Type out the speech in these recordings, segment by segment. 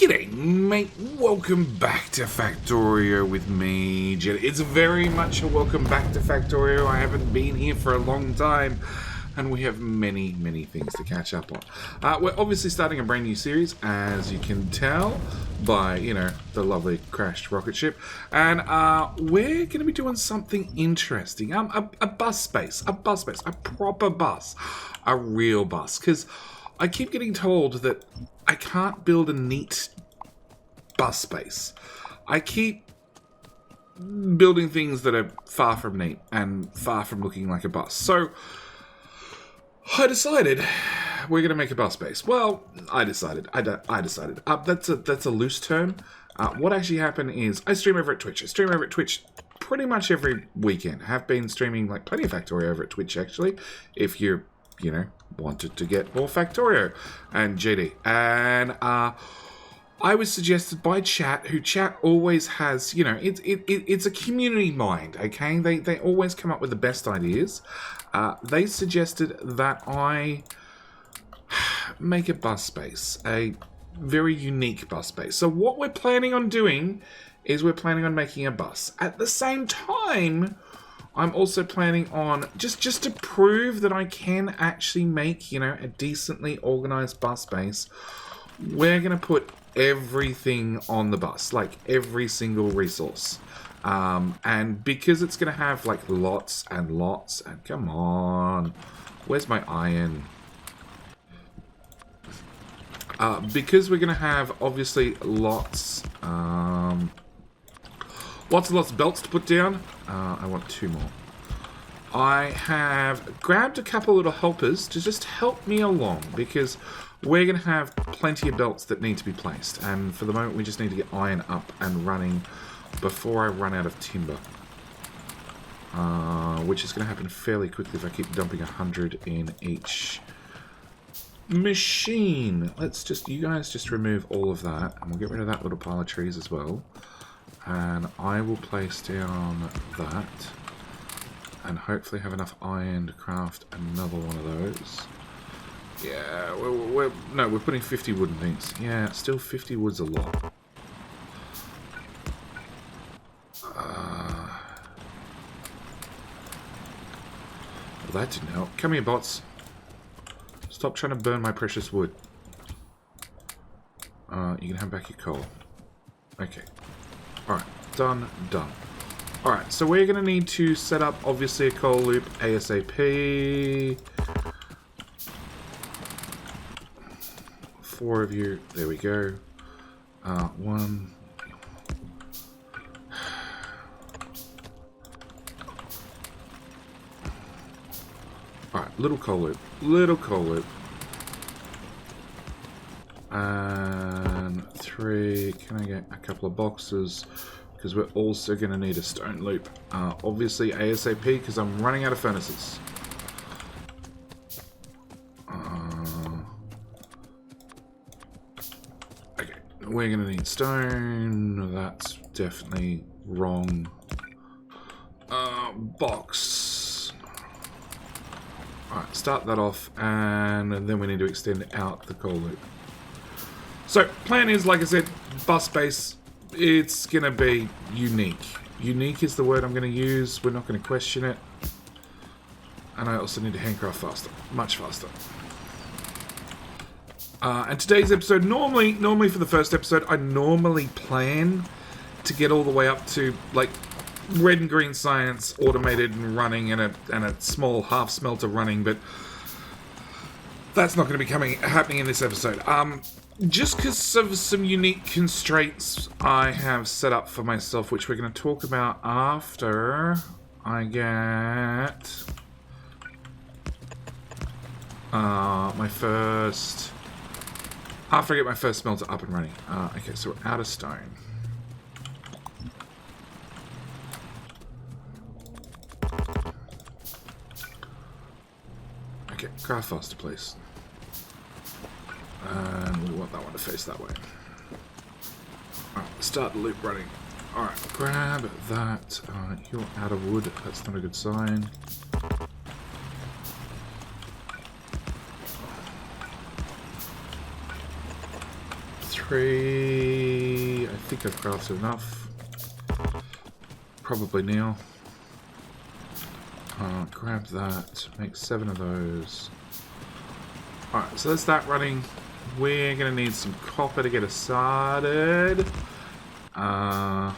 G'day, mate. Welcome back to Factorio with me, Jet. It's very much a welcome back to Factorio. I haven't been here for a long time, and we have many things to catch up on. We're obviously starting a brand new series, as you can tell by, the lovely crashed rocket ship. And we're going to be doing something interesting. A bus space, a proper bus, a real bus. Because I keep getting told that I can't build a neat bus space. I keep building things that are far from neat and far from looking like a bus. So I decided we're going to make a bus space. Well, I decided. That's a loose term. What actually happened is I stream over at Twitch. I stream over at Twitch pretty much every weekend. Have been streaming like plenty of Factorio over at Twitch actually. If you're wanted to get more Factorio and GD. And I was suggested by chat, who chat always has, it's a community mind, okay? They always come up with the best ideas. They suggested that I make a bus space, a very unique bus space. So what we're planning on doing is we're planning on making a bus. At the same time, I'm also planning on, just to prove that I can actually make, a decently organized bus space, we're going to put everything on the bus, like every single resource. And because it's going to have like lots and lots, and come on, where's my iron? Because we're going to have obviously lots and lots of belts to put down. I want 2 more. I have grabbed a couple little helpers to just help me along, because we're going to have plenty of belts that need to be placed. And for the moment, we just need to get iron up and running before I run out of timber. Which is going to happen fairly quickly if I keep dumping 100 in each machine. You guys just remove all of that, and we'll get rid of that little pile of trees as well. And I will place down that, and hopefully have enough iron to craft another one of those. Yeah, we're putting 50 wooden things. Yeah, still 50 wood's a lot. Well, that didn't help. Come here, bots. Stop trying to burn my precious wood. You can have back your coal. Okay. Alright, done. Alright, so we're going to need to set up, obviously, a coal loop ASAP. 4 of you. There we go. 1. Alright, little coal loop. And 3. Can I get a couple of boxes? Because we're also going to need a stone loop. Obviously ASAP, because I'm running out of furnaces. Okay, we're going to need stone. That's definitely wrong. Box. Alright, start that off, and then we need to extend out the coal loop. So, plan is, like I said, bus space. It's going to be unique. Unique is the word I'm going to use. We're not going to question it. And I also need to handcraft faster. Much faster. And today's episode, normally for the first episode, I normally plan to get all the way up to, like, red and green science automated and running, and a small half smelter running, but that's not going to be happening in this episode. Just because of some unique constraints I have set up for myself, which we're going to talk about after I get my first smelter up and running. Okay, so we're out of stone. Okay, craft faster, please. And we want that one to face that way. Alright, start the loop running. Alright, grab that. You're out of wood. That's not a good sign. tree. I think I've crafted enough. Probably now. Grab that. Make 7 of those. Alright, so that's that running. We're going to need some copper to get us started. And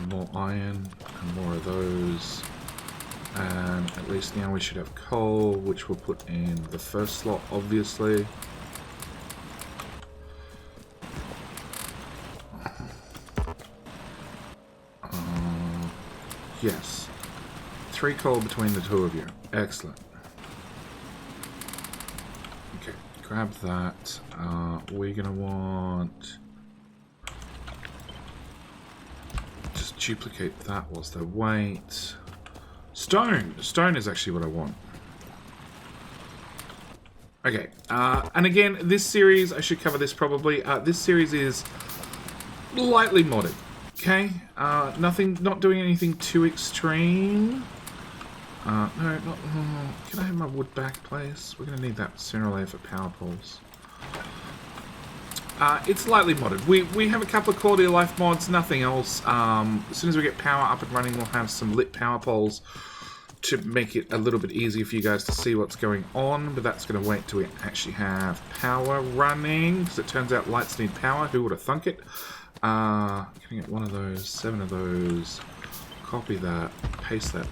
more iron. And more of those. And at least now we should have coal, which we'll put in the first slot, obviously. Yes. 3 coal between the 2 of you. Excellent. Okay, grab that. We're going to want... just duplicate that whilst they wait. Stone! Stone is actually what I want. Okay, and again, this series, I should cover this probably. This series is lightly modded. Okay, not doing anything too extreme. No, not. Can I have my wood back, please? We're going to need that sooner or later for power poles. It's lightly modded. We have a couple of quality of life mods, nothing else. As soon as we get power up and running, we'll have some lit power poles to make it a little bit easier for you guys to see what's going on. But that's going to wait till we actually have power running, because it turns out lights need power. Who would have thunk it? Can I get 1 of those, 7 of those, copy that, paste that.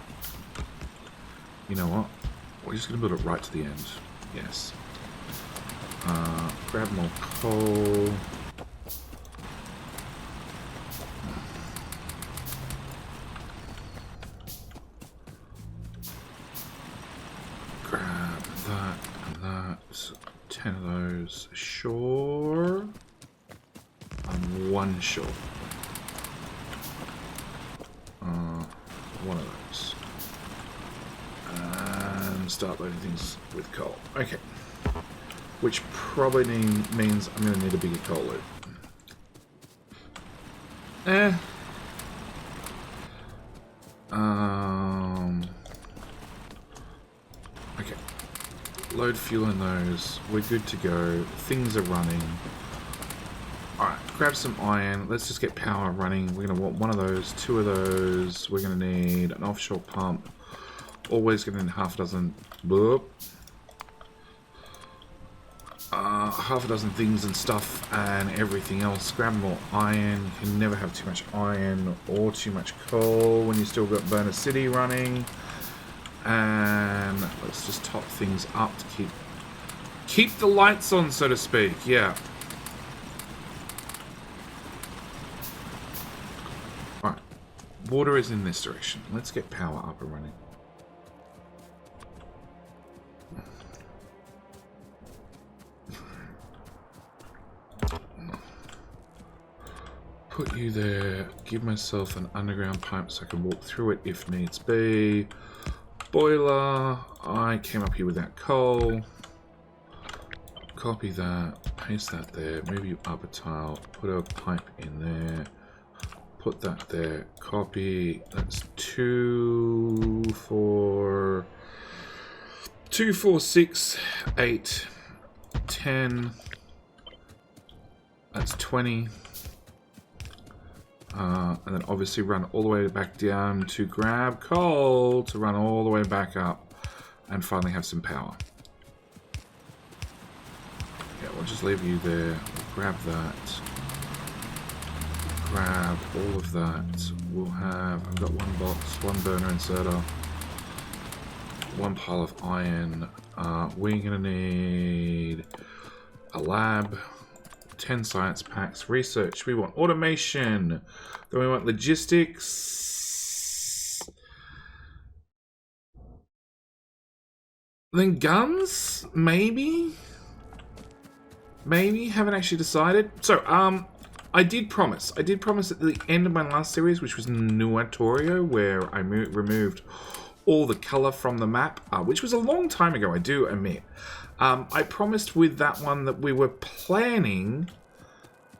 You know what? We're just going to build it right to the end. Yes. Grab more coal. Grab that and that. 10 of those. Sure. I'm 1 short. 1 of those. And start loading things with coal. Okay. Which probably means I'm going to need a bigger coal loop. Okay. Load fuel in those. We're good to go. Things are running. Alright, grab some iron. Let's just get power running. We're going to want 1 of those, 2 of those. We're going to need an offshore pump. Always going to need half a dozen. Boop. Half a dozen things and stuff and everything else. Grab more iron. You can never have too much iron or too much coal when you still got Burner City running. And let's just top things up to keep the lights on, so to speak. Yeah. Alright. Water is in this direction. Let's get power up and running. Put you there, give myself an underground pipe so I can walk through it if needs be. Boiler, I came up here with that coal. Copy that, paste that there, move you up a tile, put a pipe in there, put that there, copy, that's 2, 4, 6, 8, 10, that's 20. And then obviously run all the way back down to grab coal to run all the way back up and finally have some power. Yeah, we'll just leave you there. We'll grab that. Grab all of that. We'll have, I've got 1 box, 1 burner inserter, 1 pile of iron. We're going to need a lab. 10 science packs, research, we want automation, then we want logistics, then guns, maybe, haven't actually decided. So, I did promise at the end of my last series, which was Nuatorio, where I removed all the color from the map, which was a long time ago, I do admit. I promised with that one that we were planning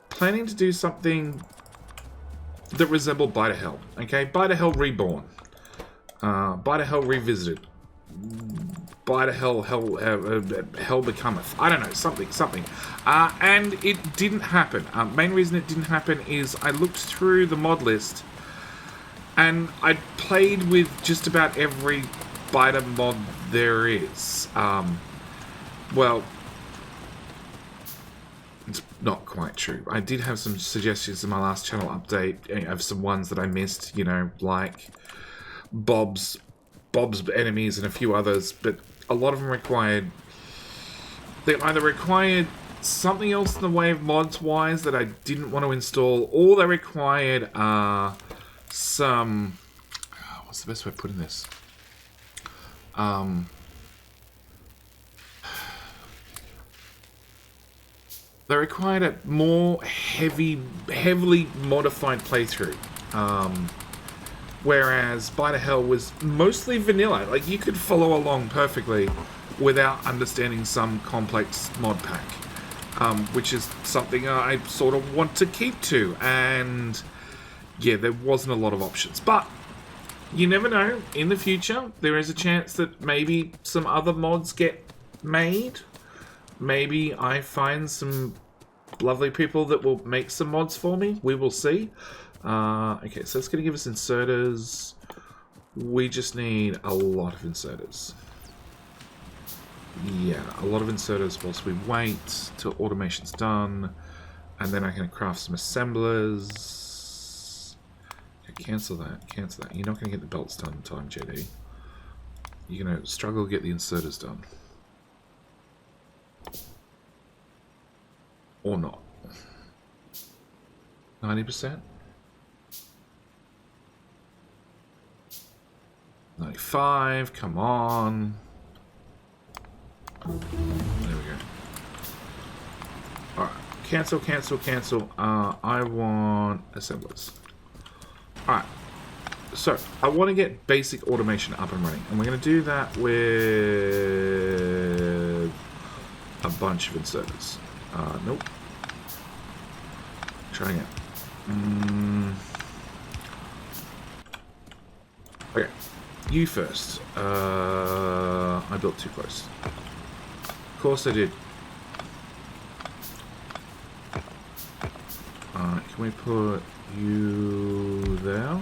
to do something that resembled Bite of Hell. Okay, Bite of Hell Reborn. Bite of Hell Revisited. by the hell becometh. I don't know, something. And it didn't happen. Main reason it didn't happen is I looked through the mod list and I played with just about every biter mod there is. Well, it's not quite true. I did have some suggestions in my last channel update of some ones that I missed, you know, like Bob's enemies and a few others, but a lot of them required... They either required something else in the way of mods-wise that I didn't want to install, or they required some... what's the best way of putting this? They required a more heavily modified playthrough. Whereas By the Hell was mostly vanilla. Like, you could follow along perfectly without understanding some complex mod pack. Which is something I sort of want to keep to. And yeah, there wasn't a lot of options. But you never know. In the future, there is a chance that maybe some other mods get made. Maybe I find some lovely people that will make some mods for me. We will see. Okay, so it's going to give us inserters. We just need a lot of inserters. Yeah, a lot of inserters whilst we wait till automation's done. And then I can craft some assemblers. Okay, cancel that, cancel that. You're not going to get the belts done in time, JD. You're going to struggle to get the inserters done. Or not. 90%? 95, come on. There we go. Alright, cancel. I want assemblers. Alright, so I want to get basic automation up and running. And we're going to do that with a bunch of inserters. Nope. Try again. Okay. You first. I built too close. Of course I did. Can we put you there?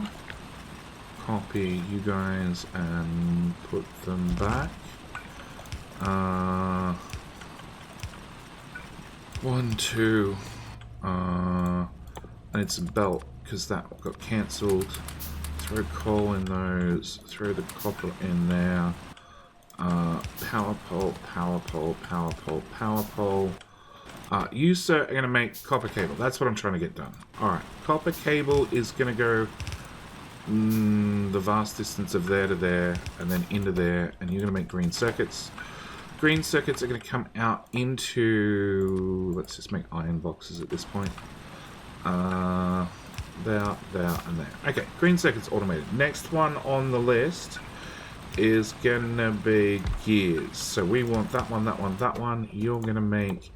Copy you guys and put them back. 1, 2. I need some belt because that got cancelled. Throw coal in those. Throw the copper in there. Power pole, power pole, power pole, power pole. You, sir, are going to make copper cable. That's what I'm trying to get done. Alright, copper cable is going to go the vast distance of there to there, and then into there, and you're going to make green circuits. Green circuits are going to come out into... Let's just make iron boxes at this point. There, and there. Okay, green circuits automated. Next one on the list is going to be gears. So we want that one, that one, that one. You're going to make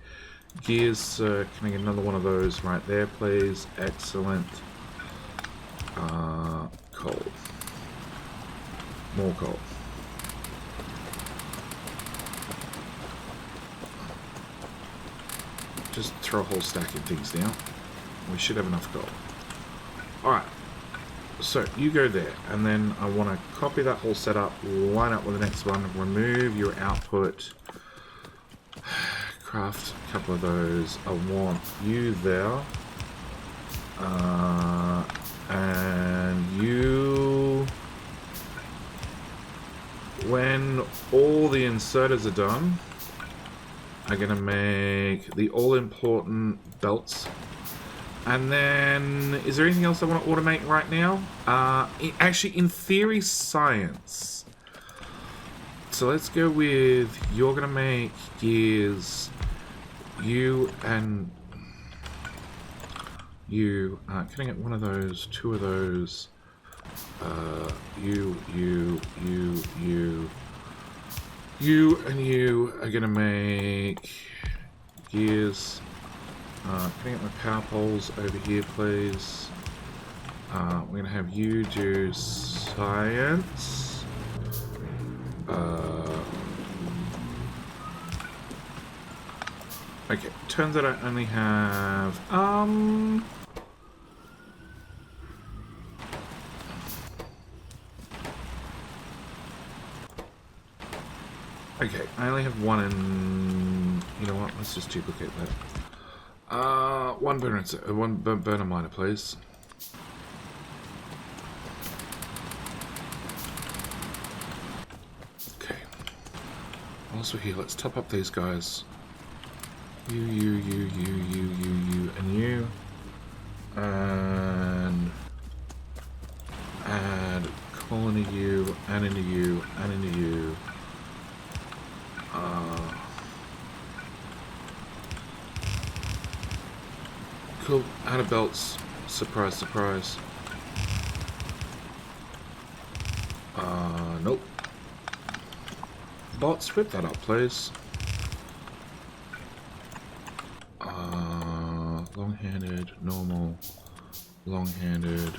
gears. Can I get another one of those right there, please? Excellent. Coal. More coal. Just throw a whole stack of things down. We should have enough gold. Alright. So, you go there. And then I want to copy that whole setup, line up with the next one, remove your output, craft a couple of those. I want you there. And you... When all the inserters are done, I'm going to make the all-important belts. And then, is there anything else I want to automate right now? Actually, in theory, science. So let's go with, you're going to make gears. You and... You, can I get one of those, two of those? You and you are going to make gears. Can I get my power poles over here, please? We're going to have you do science. Okay, turns out I only have, okay, I only have one in... You know what? Let's just duplicate that. One burner miner, please. Okay. Whilst we're here, let's top up these guys. You, and you. And add coal into you, and into you, and into you. Cool. Out of belts. Surprise, surprise. Nope. Bots, whip that up, please. Long-handed, normal, long-handed.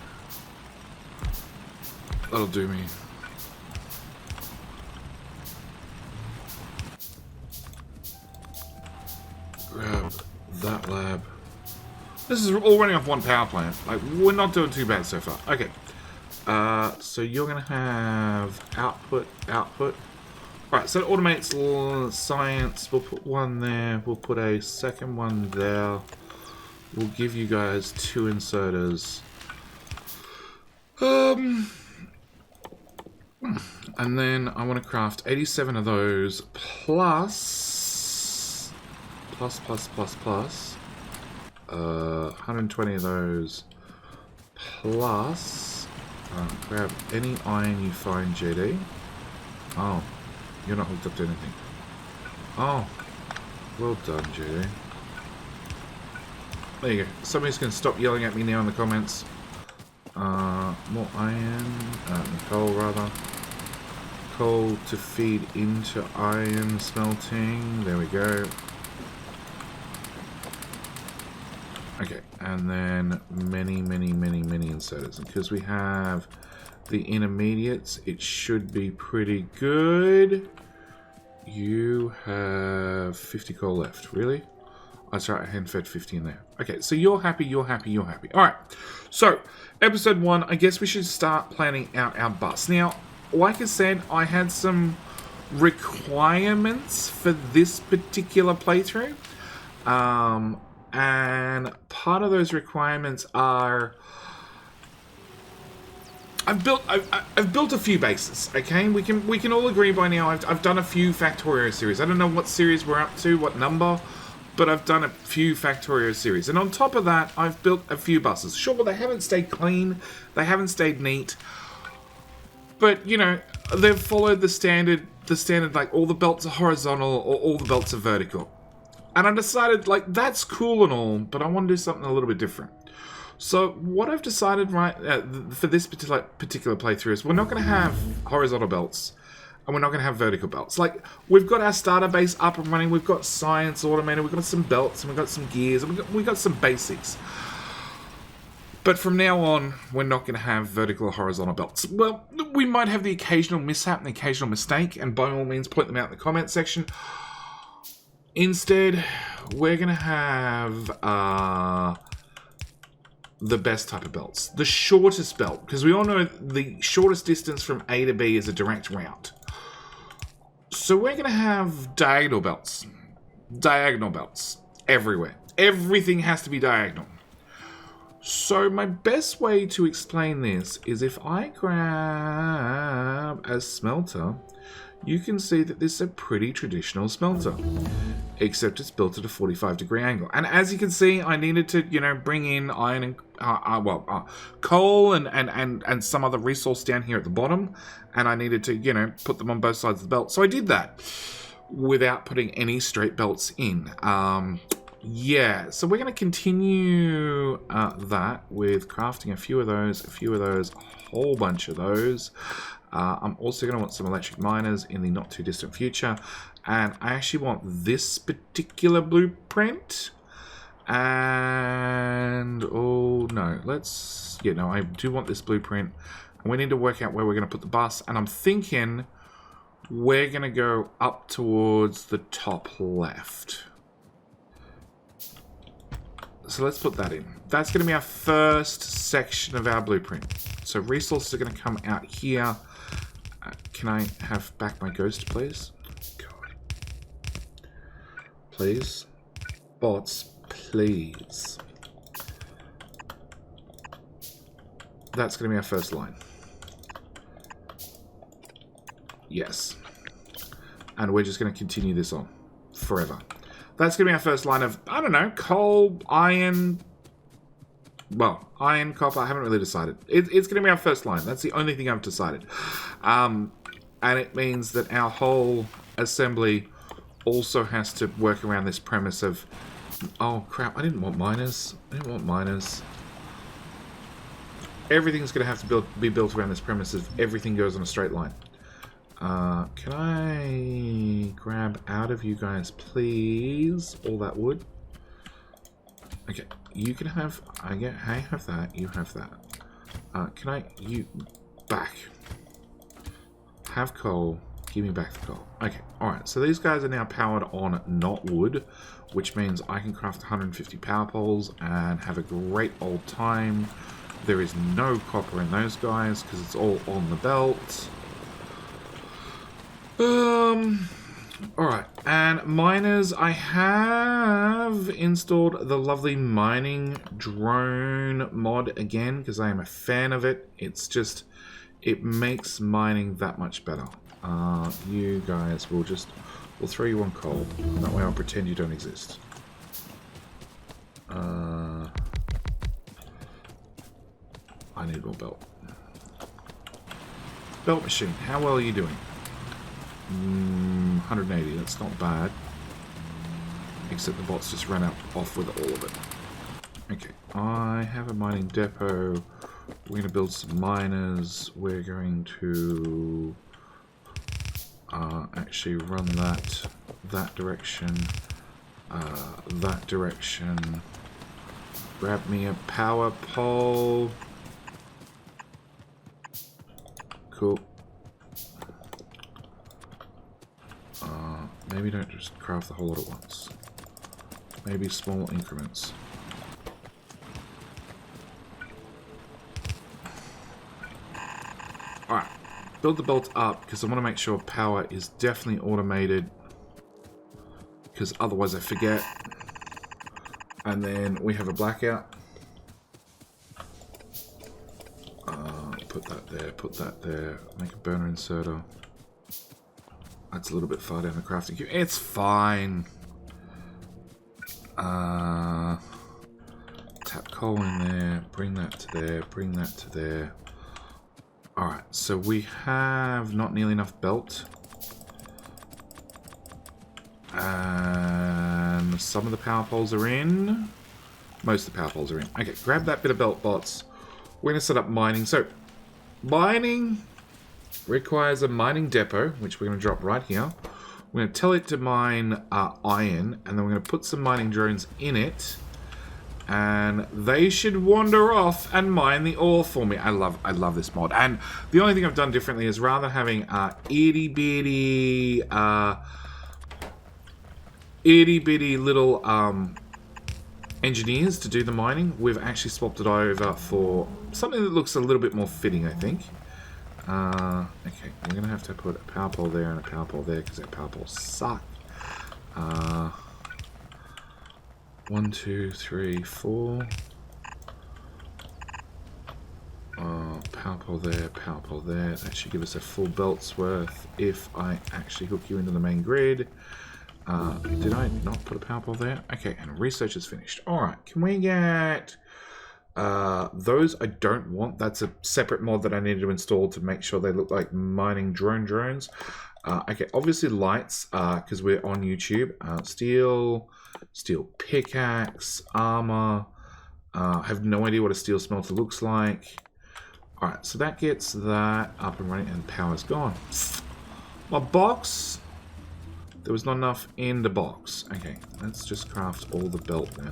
That'll do me. Grab that lab. This is all running off one power plant. Like, we're not doing too bad so far. Okay. So you're going to have output. Alright, so it automates science. We'll put one there. We'll put a second one there. We'll give you guys 2 inserters. And then I want to craft 87 of those plus 120 of those plus grab any iron you find, JD. Oh, you're not hooked up to anything. Oh, well done, JD. There you go. Somebody's going to stop yelling at me now in the comments. More iron, coal rather. Coal to feed into iron smelting. There we go. Okay, and then many inserters. And because we have the intermediates, it should be pretty good. You have 50 coal left. Really? That's right, I hand-fed 50 in there. Okay, so you're happy, you're happy, you're happy. Alright, so, episode 1, I guess we should start planning out our bus. Now, like I said, I had some requirements for this particular playthrough. And part of those requirements are... I've built a few bases, okay? We can all agree by now I've done a few Factorio series. I don't know what series we're up to, what number, but I've done a few Factorio series. And on top of that, I've built a few buses. Sure, they haven't stayed clean, they haven't stayed neat, but, you know, they've followed the standard, like, all the belts are horizontal or all the belts are vertical. And I decided, like, that's cool and all, but I want to do something a little bit different. So what I've decided for this particular playthrough is we're not going to have horizontal belts and we're not going to have vertical belts. Like, we've got our starter base up and running, we've got science automated, we've got some belts and we've got some gears, and we've got some basics. But from now on, we're not going to have vertical or horizontal belts. Well, we might have the occasional mishap and the occasional mistake, and by all means point them out in the comment section. Instead, we're going to have the best type of belts. The shortest belt, because we all know the shortest distance from A to B is a direct route. So we're going to have diagonal belts. Diagonal belts. Everywhere. Everything has to be diagonal. So my best way to explain this is if I grab a smelter, you can see that this is a pretty traditional smelter, except it's built at a 45-degree angle. And as you can see, I needed to, you know, bring in iron and coal and some other resource down here at the bottom, and I needed to, you know, put them on both sides of the belt. So I did that without putting any straight belts in. Yeah, so we're going to continue that with crafting a few of those, a whole bunch of those. I'm also going to want some electric miners in the not too distant future, and I actually want this particular blueprint. And oh no, I do want this blueprint, and we need to work out where we're going to put the bus. And I'm thinking we're going to go up towards the top left. So let's put that in. That's going to be our first section of our blueprint. So resources are going to come out here. Can I have back my ghost, please? God. Please. Bots, please. That's going to be our first line. Yes. And we're just going to continue this on forever. That's going to be our first line of, I don't know, coal, iron. Well, iron, copper, I haven't really decided. It's going to be our first line. That's the only thing I've decided. And it means that our whole assembly also has to work around this premise of, oh crap, I didn't want miners. I didn't want miners. Everything's going to have to be built around this premise of everything goes on a straight line. Can I grab out of you guys, please? All that wood. Okay, you can have. I have that. You have that. Can I? You back. Have coal. Give me back the coal. Okay. All right. So these guys are now powered on not wood, which means I can craft 150 power poles and have a great old time. There is no copper in those guys because it's all on the belt. Alright, and miners, I have installed the lovely mining drone mod again, because I am a fan of it. It's just, it makes mining that much better. You guys, we'll throw you on coal, and that way I'll pretend you don't exist. I need more belt. Belt machine, how well are you doing? 180, that's not bad. Except the bots just ran off with all of it. Okay, I have a mining depot. We're going to build some miners. We're going to actually run that direction. That direction. Grab me a power pole. Cool. Maybe don't just craft the whole lot at once. Maybe small increments. Alright. Build the belt up because I want to make sure power is definitely automated. Because otherwise I forget. And then we have a blackout. Put that there. Make a burner inserter. That's a little bit far down the crafting queue. It's fine. Tap coal in there. Bring that to there. Bring that to there. Alright, so we have not nearly enough belt. And some of the power poles are in. Most of the power poles are in. Okay, grab that bit of belt, bots. We're going to set up mining. So, mining requires a mining depot, which we're going to drop right here. We're going to tell it to mine iron, and then we're going to put some mining drones in it, and they should wander off and mine the ore for me. I love this mod, and the only thing I've done differently is rather than having itty bitty little engineers to do the mining, we've actually swapped it over for something that looks a little bit more fitting, I think. Okay, we're going to have to put a power pole there and a power pole there because our power poles suck. 1, 2, 3, 4. Power pole there, power pole there. That should give us a full belt's worth if I actually hook you into the main grid. Did I not put a power pole there? Okay, and research is finished. Alright, can we get... those I don't want. That's a separate mod that I needed to install to make sure they look like mining drones. Okay, obviously lights, because we're on YouTube. Steel pickaxe, armor. I have no idea what a steel smelter looks like. Alright, so that gets that up and running, and power's gone. My box. There was not enough in the box. Okay, let's just craft all the belt then.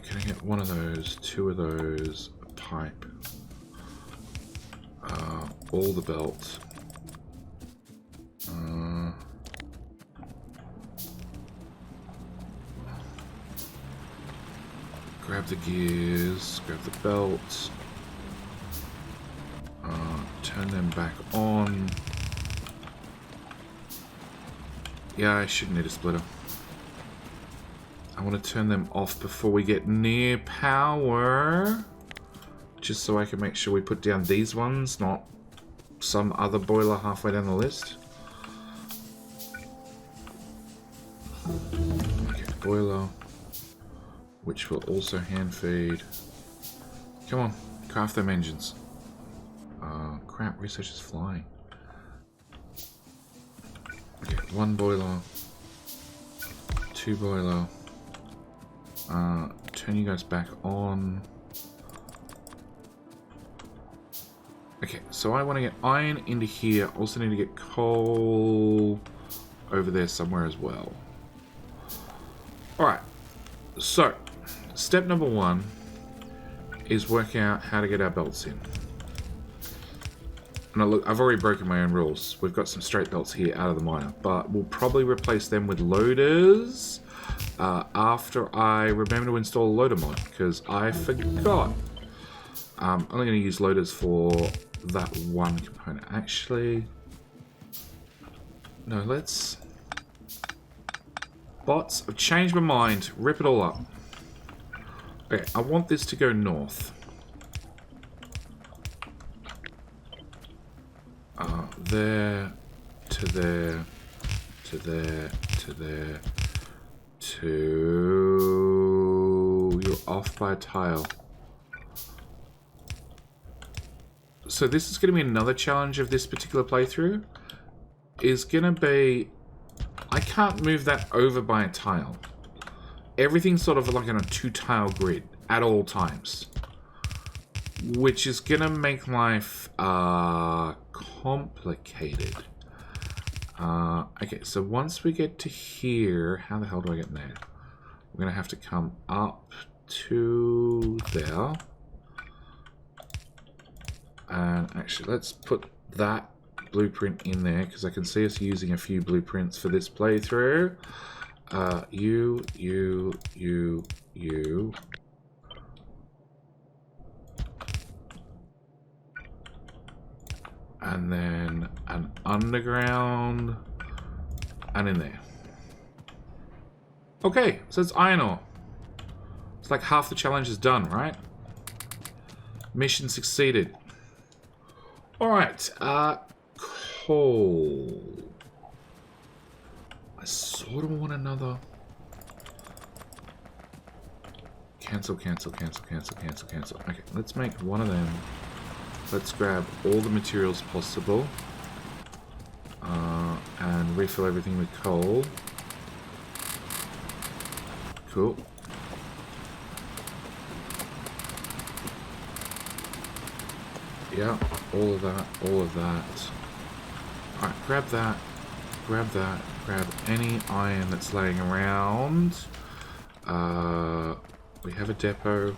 Can I get one of those, two of those, a pipe. All the belts. Grab the gears, grab the belts. Turn them back on. Yeah, I should need a splitter. I want to turn them off before we get near power. Just so I can make sure we put down these ones, not some other boiler halfway down the list. Okay, boiler. Which will also hand feed. Come on, craft them engines. Crap, research is flying. Okay, 1 boiler. 2 boiler. Turn you guys back on. Okay, so I want to get iron into here. Also need to get coal over there somewhere as well. Alright, so step number 1 is working out how to get our belts in. Now look, I've already broken my own rules. We've got some straight belts here out of the miner, but we'll probably replace them with loaders after I remember to install a loader mod, because I forgot. I'm only going to use loaders for that one component. Actually, no, let's... Bots, I've changed my mind. Rip it all up. Okay, I want this to go north. There, to there, to there, to there, to... You're off by a tile. So this is going to be another challenge of this particular playthrough. Is going to be... I can't move that over by a tile. Everything's sort of like on a 2-tile grid at all times. Which is going to make life complicated. Okay, so once we get to here, how the hell do I get in there? We're going to have to come up to there. And actually, let's put that blueprint in there, because I can see us using a few blueprints for this playthrough. You. And then an underground, and in there. Okay, so it's iron ore. It's like half the challenge is done, right? Mission succeeded. Alright, coal. I sort of want another. Cancel. Okay, let's make one of them. Let's grab all the materials possible. And refill everything with coal. Cool. Yeah, all of that, all of that. Alright, grab that, grab any iron that's laying around. We have a depot.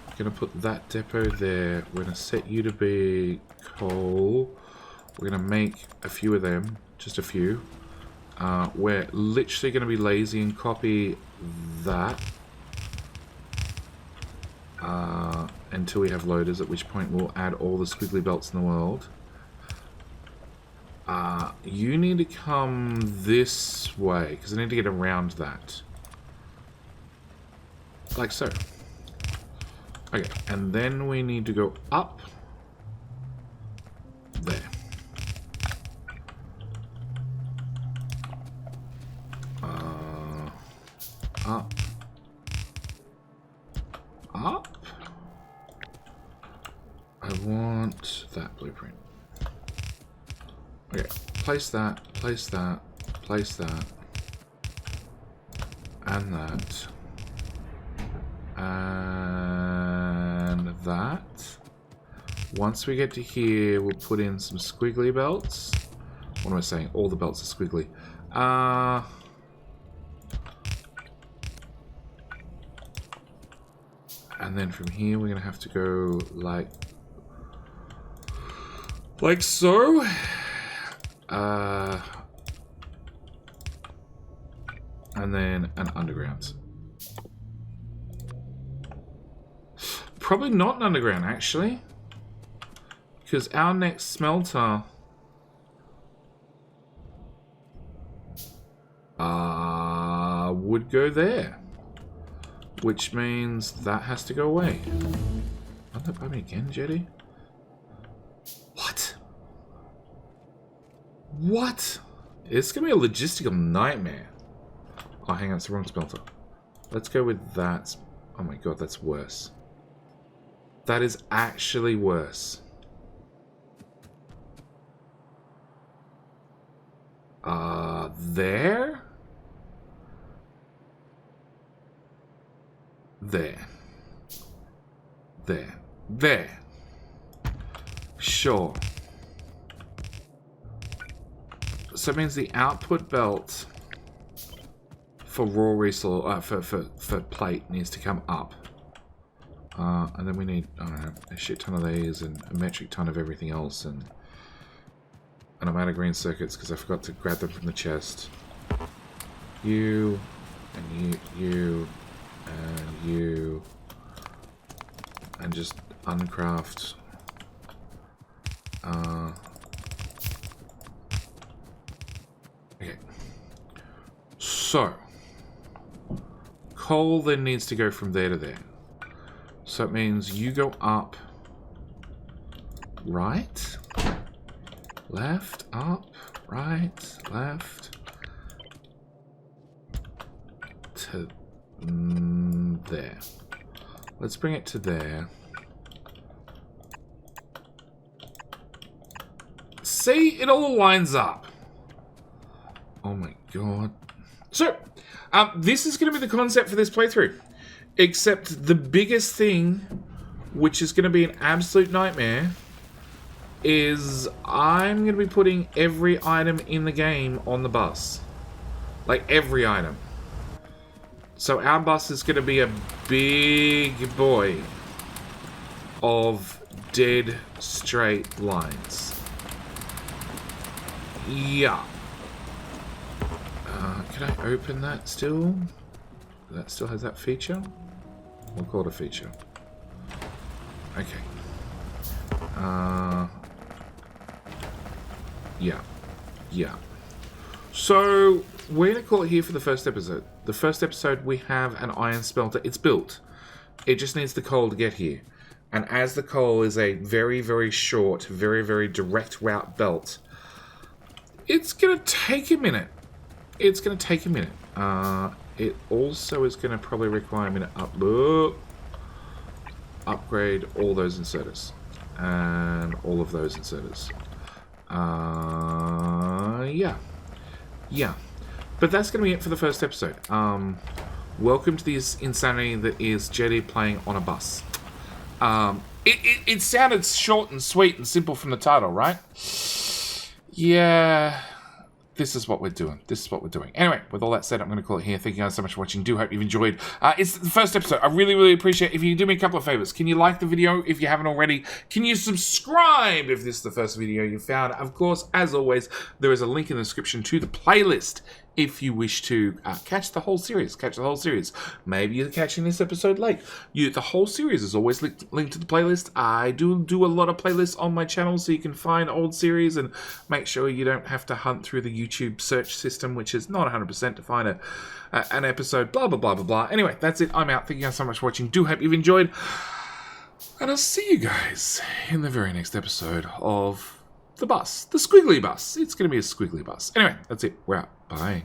We're going to put that depot there. We're going to set you to be coal. We're going to make a few of them, just a few. We're literally going to be lazy and copy that. Until we have loaders, at which point we'll add all the squiggly belts in the world. You need to come this way, because I need to get around that. Like so. Okay, and then we need to go up. There. Up. Up. I want that blueprint. Okay, place that, place that, place that, and that, and that. Once we get to here, we'll put in some squiggly belts. What am I saying? All the belts are squiggly. And then from here, we're going to have to go like so. And then an underground. Probably not an underground, actually. Because our next smelter... would go there. Which means that has to go away. Run that by me again, Jetty? What? What? It's going to be a logistical nightmare. Oh, hang on, it's the wrong smelter. Let's go with that. Oh my god, that's worse. That is actually worse. There? There. There. There. Sure. So it means the output belt for raw resource, for plate needs to come up. And then we need, I don't know, a shit ton of these and a metric ton of everything else. And I'm out of green circuits because I forgot to grab them from the chest. You, and you, and you, and just uncraft. Okay. So, coal then needs to go from there to there. So it means you go up, right, left, up, right, left, to there. Let's bring it to there. See, it all lines up. Oh my god. So, this is going to be the concept for this playthrough. Except the biggest thing, which is going to be an absolute nightmare, is I'm going to be putting every item in the game on the bus. Like, every item. So our bus is going to be a big boy of dead straight lines. Yeah. Can I open that still? That still has that feature? We'll call it a feature. Okay. Yeah. Yeah. So, we're going to call it here for the first episode. The first episode, we have an iron smelter. It's built. It just needs the coal to get here. And as the coal is a very, very short, very, very direct route belt, it's going to take a minute. It's going to take a minute. It also is going to probably require me to upgrade all those inserters. And all of those inserters. Yeah. Yeah. But that's going to be it for the first episode. Welcome to this insanity that is Jetty playing on a bus. It sounded short and sweet and simple from the title, right? Yeah. This is what we're doing. This is what we're doing. Anyway, with all that said, I'm going to call it here. Thank you guys so much for watching. Do hope you've enjoyed. It's the first episode. I really, really appreciate it. If you do me a couple of favors, can you like the video if you haven't already? Can you subscribe if this is the first video you found? Of course, as always, there is a link in the description to the playlist if you wish to catch the whole series. Catch the whole series. Maybe you're catching this episode late. The whole series is always linked to the playlist. I do a lot of playlists on my channel so you can find old series and make sure you don't have to hunt through the YouTube search system, which is not 100% to find an episode, blah, blah, blah, blah, blah. Anyway, that's it. I'm out. Thank you guys so much for watching. Do hope you've enjoyed. And I'll see you guys in the very next episode of the bus. The Squiggly bus. It's going to be a Squiggly bus. Anyway, that's it. We're out. Bye.